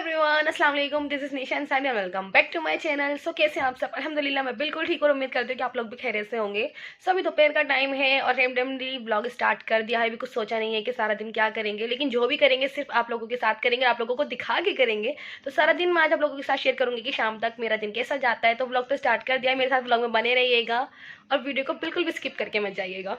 Everyone, अस्सलाम वालेकुम। This is Nisha and welcome back to my channel. So कैसे हैं आप सब? अल्हम्दुलिल्लाह मैं बिल्कुल ठीक और उम्मीद करती हूँ कि आप लोग भी खैरियत से होंगे। सो अभी दोपहर का टाइम है और रेमडेमली व्लॉग स्टार्ट कर दिया है। अभी कुछ सोचा नहीं है कि सारा दिन क्या करेंगे, लेकिन जो भी करेंगे सिर्फ आप लोगों के साथ करेंगे, आप लोगों को दिखा के करेंगे। तो सारा दिन मैं आज आप लोगों के साथ शेयर करूंगी कि शाम तक मेरा दिन कैसा जाता है। तो व्लॉग तो स्टार्ट कर दिया है, मेरे साथ व्लॉग में बने रहिएगा और वीडियो को बिल्कुल भी स्किप करके मत जाइएगा।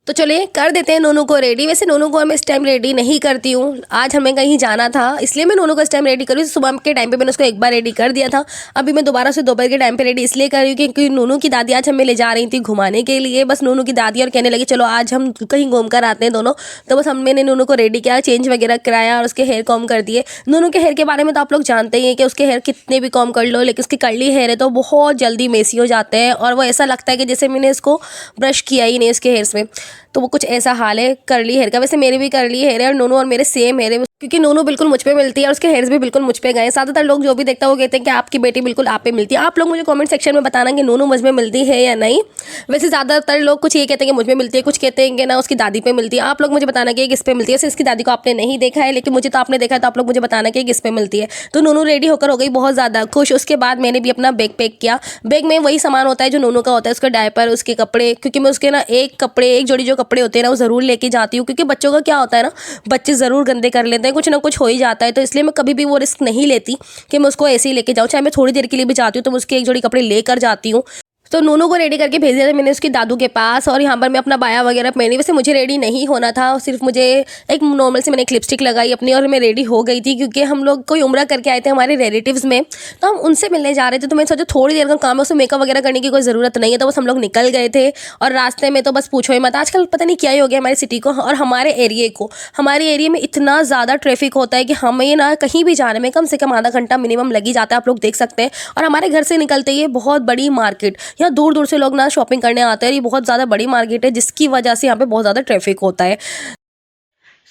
तो चलिए कर देते हैं नोनू को रेडी। वैसे नोनू को मैं इस टाइम रेडी नहीं करती हूँ, आज हमें कहीं जाना था इसलिए मैं नोनू को इस टाइम रेडी करूँ। सुबह के टाइम पे मैंने उसको एक बार रेडी कर दिया था, अभी मैं दोबारा से दोपहर के टाइम पे रेडी इसलिए कर रही हूँ क्योंकि नोनू की दादी आज हमें ले जा रही थी घुमाने के लिए। बस नोनू की दादी और कहने लगी चलो आज हम कहीं घूम कर आते हैं दोनों। तो बस मैंने नोनू को रेडी किया, चेंज वगैरह कराया और उसके हेयर कॉम कर दिए। नोनू के हेयर के बारे में तो आप लोग जानते ही हैं कि उसके हेयर कितने भी कॉम कर लो, लेकिन उसकी कर्ली हेयर है तो बहुत जल्दी मेसी हो जाते हैं और वो ऐसा लगता है कि जैसे मैंने इसको ब्रश किया ही नहीं उसके हेयर्स में। तो वो कुछ ऐसा हाल है कर्ली हेयर का। वैसे मेरी भी कर्ली हेयर है और नोनू और मेरे सेम हेयर है क्योंकि नोनू बिल्कुल मुझ पे मिलती है और उसके हेयर्स भी बिल्कुल मुझ पे गए। ज़्यादातर लोग जो भी देखता है वो कहते हैं कि आपकी बेटी बिल्कुल आप पे मिलती है। आप लोग मुझे कमेंट सेक्शन में बताना कि नोनू मुझ में मिलती है या नहीं। वैसे ज़्यादातर लोग कुछ ये कहते हैं कि मुझ में मिलती है, कुछ कहते हैं कि ना उसकी दादी पे मिलती है। आप लोग मुझे बताना कि किस पे मिलती है। वैसे इसकी दादी को आपने नहीं देखा है, लेकिन मुझे तो आपने देखा है, तो आप लोग मुझे बताना कि किस पे मिलती है। तो नोनू रेडी होकर हो गई बहुत ज़्यादा खुश। उसके बाद मैंने भी अपना बैग पैक किया। बैग में वही सामान होता है जो नोनू का होता है, उसका डायपर, उसके कपड़े, क्योंकि मैं उसके ना एक जोड़ी जो कपड़े होते हैं ना वो ज़रूर लेके जाती हूँ क्योंकि बच्चों का क्या होता है ना, बच्चे ज़रूर गंदे कर लेते हैं, कुछ ना कुछ हो ही जाता है। तो इसलिए मैं कभी भी वो रिस्क नहीं लेती कि मैं उसको ऐसे ही लेके जाऊँ। चाहे मैं थोड़ी देर के लिए भी जाती हूँ तो मैं उसके एक जोड़ी कपड़े लेकर जाती हूँ। तो नोनू को रेडी करके भेज दिया था मैंने उसकी दादू के पास और यहाँ पर मैं अपना बाया वगैरह पहनी। वैसे मुझे रेडी नहीं होना था, सिर्फ मुझे एक नॉर्मल से मैंने एक लिपस्टिक लगाई अपनी और मैं रेडी हो गई थी क्योंकि हम लोग कोई उम्रा करके आए थे हमारे रिलेटिव्स में, तो हम उनसे मिलने जा रहे थे। तो मैंने सोचा थोड़ी देर का काम है, उसमें मेकअप वगैरह करने की कोई ज़रूरत नहीं है। तो बस हम लोग निकल गए थे और रास्ते में तो बस पूछो ही मत, आजकल पता नहीं क्या ही हो गया हमारी सिटी को और हमारे एरिए को। हमारे एरिया में इतना ज़्यादा ट्रैफिक होता है कि हमें ना कहीं भी जाने में कम से कम आधा घंटा मिनिमम लग ही जाता है, आप लोग देख सकते हैं। और हमारे घर से निकलते ही बहुत बड़ी मार्केट, यहाँ दूर दूर से लोग शॉपिंग करने आते हैं। ये बहुत ज़्यादा बड़ी मार्केट है जिसकी वजह से यहाँ पे बहुत ज़्यादा ट्रैफिक होता है।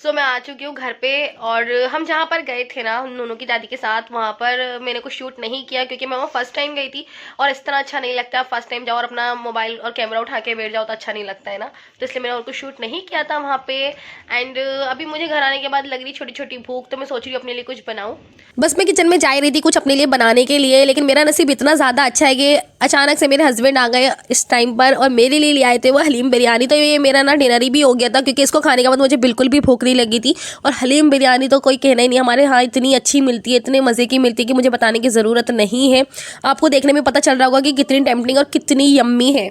सो मैं आ चुकी हूँ घर पे और हम जहाँ पर गए थे ना नोनू की दादी के साथ, वहाँ पर मैंने कुछ शूट नहीं किया क्योंकि मैं वहाँ फर्स्ट टाइम गई थी और इस तरह अच्छा नहीं लगता। फर्स्ट टाइम जाओ और अपना मोबाइल और कैमरा उठा के बैठ जाओ तो अच्छा नहीं लगता है ना, तो इसलिए मैंने और कुछ शूट नहीं किया था वहाँ पे। एंड अभी मुझे घर आने के बाद लग रही छोटी छोटी भूख, तो मैं सोच रही हूँ अपने लिए कुछ बनाऊँ। बस मैं किचन में जा रही थी कुछ अपने लिए बनाने के लिए, लेकिन मेरा नसीब इतना ज़्यादा अच्छा है कि अचानक से मेरे हस्बैंड आ गए इस टाइम पर और मेरे लिए ले आए थे वो हलीम बिरयानी। तो ये मेरा ना डिनर ही भी हो गया था क्योंकि इसको खाने के बाद मुझे बिल्कुल भी भूख नहीं लगी थी। और हलीम बिरयानी तो कोई कहना ही नहीं, हमारे यहाँ इतनी अच्छी मिलती है, इतने मज़े की मिलती है कि मुझे बताने की ज़रूरत नहीं है। आपको देखने में पता चल रहा होगा कि कितनी टेम्पटिंग और कितनी यम्मी है।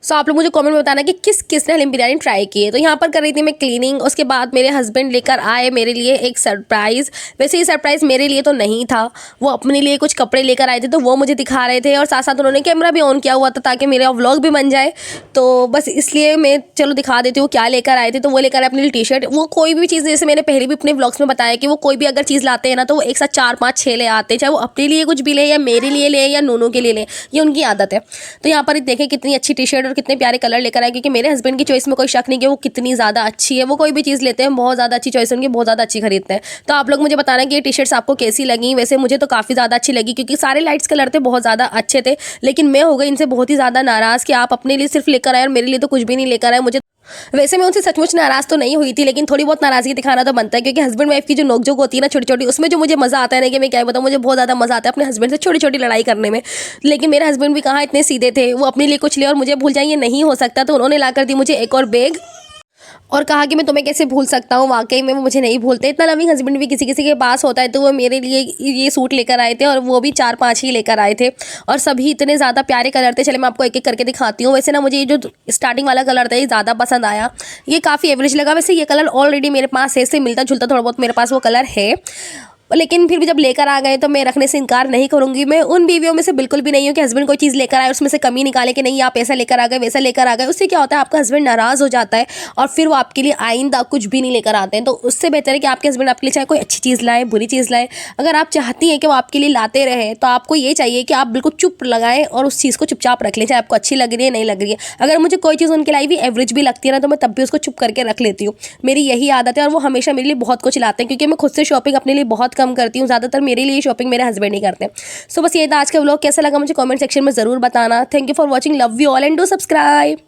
सो आप लोग मुझे कमेंट में बताना कि किस ने हलीम बिरयानी ट्राई की है। तो यहाँ पर कर रही थी मैं क्लीनिंग, उसके बाद मेरे हस्बैंड लेकर आए मेरे लिए एक सरप्राइज़। वैसे ये सरप्राइज़ मेरे लिए तो नहीं था, वो अपने लिए कुछ कपड़े लेकर आए थे तो वो मुझे दिखा रहे थे और साथ साथ उन्होंने कैमरा भी ऑन किया हुआ था ताकि मेरा व्लॉग भी बन जाए। तो बस इसलिए मैं चलो दिखा देती हूँ क्या लेकर आए थे। तो वो लेकर आए अपने लिए टी शर्ट। वो कोई भी चीज़, जैसे मैंने पहले भी अपने व्लॉग्स में बताया कि वो कोई भी अगर चीज़ लाते हैं ना तो वो एक साथ 4 5 6 ले आते हैं, चाहे वो अपने लिए कुछ भी ले या मेरे लिए ले या नोनू के लिए ले, ये उनकी आदत है। तो यहाँ पर देखें कितनी अच्छी टी शर्ट और कितने प्यारे कलर लेकर आए क्योंकि मेरे हस्बैंड की चॉइस में कोई शक नहीं कि वो कितनी ज़्यादा अच्छी है। वो कोई भी चीज़ लेते हैं बहुत ज़्यादा अच्छी चॉइस उनकी, बहुत ज़्यादा अच्छी खरीदते हैं। तो आप लोग मुझे बताना कि ये टी शर्ट्स आपको कैसी लगी। वैसे मुझे तो काफ़ी ज़्यादा अच्छी लगी क्योंकि सारे लाइट्स कलर थे, बहुत ज़्यादा अच्छे थे, लेकिन मैं हो गई इनसे बहुत ही ज़्यादा नाराज़ कि आप अपने लिए सिर्फ लेकर आए और मेरे लिए तो कुछ भी नहीं लेकर आए। मुझे वैसे मैं उनसे सचमुच नाराज़ तो नहीं हुई थी, लेकिन थोड़ी बहुत नाराज़गी दिखाना तो बनता है क्योंकि हस्बैंड वाइफ की जो नोकझोंक होती है ना छोटी छोटी, उसमें जो मुझे मज़ा आता है ना कि मैं क्या बताऊँ, मुझे बहुत ज़्यादा मज़ा आता है अपने हस्बैंड से छोटी छोटी लड़ाई करने में। लेकिन मेरे हस्बैंड भी कहाँ इतने सीधे थे, वो अपने लिए कुछ ले और मुझे भूल जाए, ये नहीं हो सकता। तो उन्होंने ला कर दी मुझे एक और बैग और कहा कि मैं तुम्हें कैसे भूल सकता हूँ। वाकई में वो मुझे नहीं भूलते, इतना लविंग हस्बैंड भी किसी किसी के पास होता है। तो वो मेरे लिए ये सूट लेकर आए थे और वो भी 4 5 ही लेकर आए थे और सभी इतने ज़्यादा प्यारे कलर थे। चले मैं आपको एक एक करके दिखाती हूँ। वैसे ना मुझे ये जो स्टार्टिंग वाला कलर था ये ज़्यादा पसंद आया, ये काफ़ी एवरेज लगा। वैसे ये कलर ऑलरेडी मेरे पास है, इससे मिलता जुलता थोड़ा बहुत मेरे पास वो कलर है, लेकिन फिर भी जब लेकर आ गए तो मैं रखने से इनकार नहीं करूंगी। मैं उन बीवियों में से बिल्कुल भी नहीं हूँ कि हस्बैंड कोई चीज़ लेकर आए उसमें से कमी निकाले कि नहीं आप ऐसा लेकर आ गए वैसा लेकर आ गए। उससे क्या होता है, आपका हस्बैंड नाराज़ हो जाता है और फिर वो आपके लिए आइंदा कुछ भी नहीं लेकर आते हैं। तो उससे बेहतर है कि आपके हस्बैंड आपके लिए चाहे कोई अच्छी चीज़ लाए बुरी चीज़ लाए, अगर आप चाहती हैं कि वो आपके लिए लाते रहे तो आपको ये चाहिए कि आप बिल्कुल चुप लगाएं और उस चीज़ को चुपचाप रख लें, चाहे आपको अच्छी लग रही है नहीं लग रही है। अगर मुझे कोई चीज़ उनके लाई भी एवरेज भी लगती है ना तो मैं तब भी उसको चुप करके रख लेती हूँ। मेरी यही आदत है और वो हमेशा मेरे लिए बहुत कुछ लाते हैं क्योंकि मैं खुद से शॉपिंग अपने लिए बहुत कम करती हूँ, ज़्यादातर मेरे लिए शॉपिंग मेरे हस्बैंड ही करते हैं। सो बस ये था आज का व्लॉग, कैसा लगा मुझे कमेंट सेक्शन में ज़रूर बताना। Thank you for watching, love you all and do subscribe.